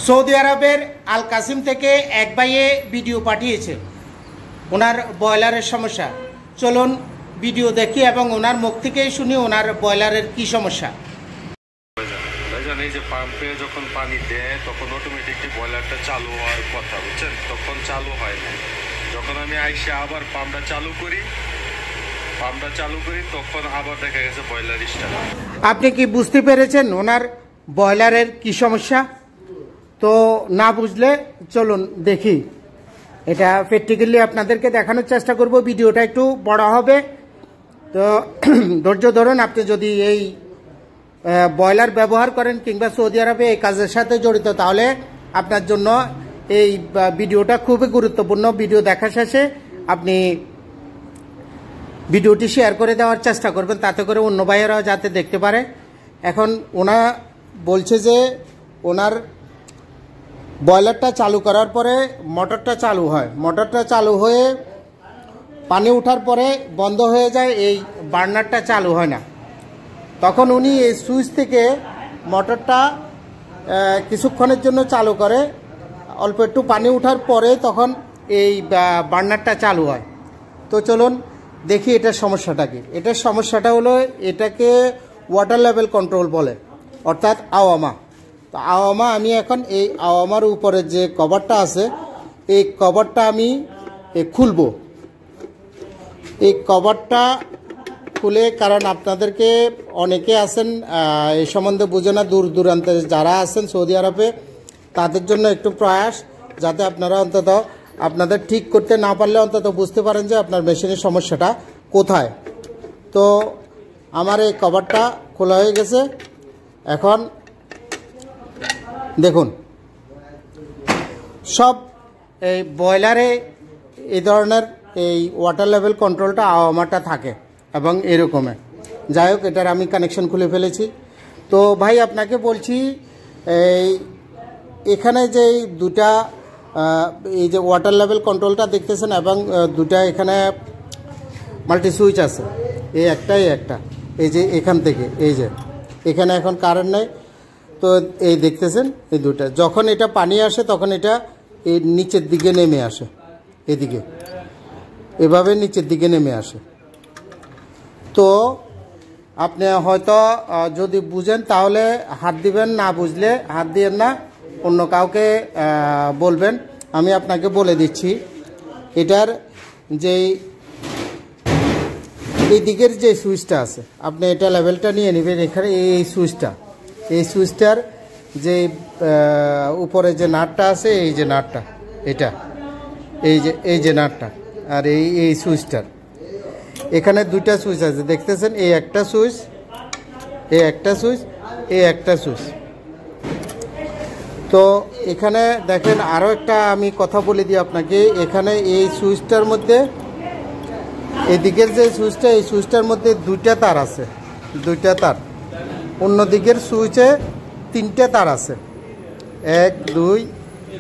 Saudi আরবের আল কাসিম থেকে এক ভাইয়ে ভিডিও পাঠিয়েছে ওনার বয়লারের সমস্যা। চলুন ভিডিও দেখি এবং ওনার মুখ থেকেই শুনি ওনার বয়লারের কি সমস্যা। এই যে পাম্পে যখন পানি দেয় তখন অটোমেটিকলি বয়লারটা চালু হওয়ার কথা, বুঝছেন? তখন চালু হয় না। যখন আমি আইসে আবার পাম্পটা চালু করি তখন আবার দেখা গেছে বয়লার স্টার্ট। আপনি কি বুঝতে পেরেছেন ওনার বয়লারের কি সমস্যা? তো না বুঝলে চলুন দেখি, এটা প্র্যাকটিক্যালি আপনাদেরকে দেখানোর চেষ্টা করব। ভিডিওটা একটু বড় হবে, তো ধৈর্য ধরুন। আপনি যদি এই বয়লার ব্যবহার করেন কিংবা সৌদি আরবে এই কাজের সাথে জড়িত, তাহলে আপনার জন্য এই ভিডিওটা খুবই গুরুত্বপূর্ণ। ভিডিও দেখা শেষে আপনি ভিডিওটি শেয়ার করে দেওয়ার চেষ্টা করবেন, তাতে করে অন্য ভাইয়েরাও যাতে দেখতে পারে। এখন ওনা বলছে যে ওনার বয়লারটা চালু করার পরে মোটরটা চালু হয়, মোটরটা চালু হয়ে পানি ওঠার পরে বন্ধ হয়ে যায়, এই বার্নারটা চালু হয় না। তখন উনি এই সুইচ থেকে মোটরটা কিছুক্ষণের জন্য চালু করে, অল্প একটু পানি ওঠার পরে তখন এই বার্নারটা চালু হয়। তো চলুন দেখি এটার সমস্যাটা কি। এটার সমস্যাটা হলো, এটাকে ওয়াটার লেভেল কন্ট্রোল বলে, অর্থাৎ আওয়ামা। তো আওয়ামা আমি এখন এই আওয়ামার উপরে যে কভারটা আছে এই কভারটা আমি খুলব। এই কভারটা খুলে, কারণ আপনাদেরকে অনেকে আছেন এই সম্বন্ধে বুঝে না, দূর দূরান্তে যারা আছেন সৌদি আরবে, তাদের জন্য একটু প্রয়াস যাতে আপনারা অন্তত আপনাদের ঠিক করতে না পারলে অন্তত বুঝতে পারেন যে আপনার মেশিনের সমস্যাটা কোথায়। তো আমার এই কভারটা খোলা হয়ে গেছে। এখন দেখুন, সব এই বয়লারে এই ধরনের এই ওয়াটার লেভেল কন্ট্রোলটা আওয়ামাটা থাকে এবং এরকমের। যাই হোক, এটার আমি কানেকশন খুলে ফেলেছি। তো ভাই আপনাকে বলছি, এখানে যে দুটা এই যে ওয়াটার লেভেল কন্ট্রোলটা দেখতেছেন এবং দুটা এখানে মাল্টি সুইচ আছে, এই একটাই একটা, এই যে এখান থেকে এই যে এখানে এখন কারেন্ট নেই। তো এই দেখতেছেন এই দুটা, যখন এটা পানি আসে তখন এটা এই নিচের দিকে নেমে আসে, এদিকে এভাবে নিচের দিকে নেমে আসে। তো আপনি হয়তো যদি বুঝেন তাহলে হাত দিবেন, না বুঝলে হাত দিবেন না, অন্য কাউকে বলবেন। আমি আপনাকে বলে দিচ্ছি, এটার যেই এই দিকের যে সুইচটা আছে, আপনি এটা লেভেলটা নিয়ে নেবেন। এখানে এই সুইচটার যে উপরে যে নাটটা আছে, এই যে নাটটা, এটা এই যে নাটটা, আর এই সুইচটার এখানে দুইটা সুইচ আছে দেখতেছেন, এই একটা সুইচ, এই একটা সুইচ, এই একটা সুইচ। তো এখানে দেখেন আরও একটা আমি কথা বলে দিই আপনাকে। এখানে এই সুইচটার মধ্যে, এদিকের যে সুইচটা, এই সুইচটার মধ্যে দুইটা তার আছে, দুইটা তার। অন্য দিকের সুইচে তিনটে তার আছে, 1 2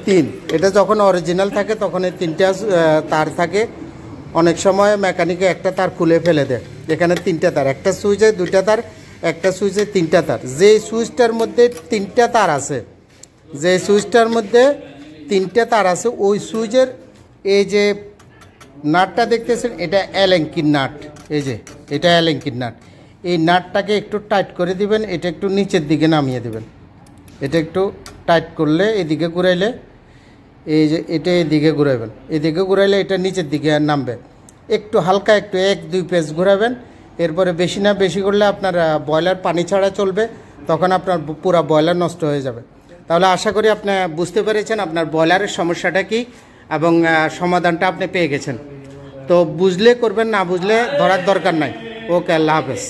3। এটা যখন অরিজিনাল থাকে তখন এই তিনটা তার থাকে। অনেক সময় মেকানিকে একটা তার খুলে ফেলে দেয়। এখানে তিনটা তার, একটা সুইচে দুইটা তার, একটা সুইচে তিনটা তার। যে সুইচটার মধ্যে তিনটা তার আছে, যে সুইচটার মধ্যে তিনটা তার আছে, ওই সুইচের এই যে নাটটা দেখতেছেন, এটা অ্যালেঙ্কির নাট। এই যে এটা অ্যালেঙ্কির নাট। এই নাটটাকে একটু টাইট করে দিবেন, এটা একটু নিচের দিকে নামিয়ে দেবেন। এটা একটু টাইট করলে, এদিকে ঘুরাইলে, এই যে এটা এদিকে ঘুরাবেন, এদিকে ঘুরাইলে এটা নিচের দিকে নামবে। একটু হালকা একটু 1 2 পেজ ঘুরাবেন। এরপরে বেশি না, বেশি করলে আপনার বয়লার পানি ছাড়া চলবে, তখন আপনার পুরো বয়লার নষ্ট হয়ে যাবে। তাহলে আশা করি আপনি বুঝতে পেরেছেন আপনার বয়লারের সমস্যাটা কি এবং সমাধানটা আপনি পেয়ে গেছেন। তো বুঝলে করবেন, না বুঝলে ধরার দরকার নাই। ওকে, আল্লাহ হাফেজ।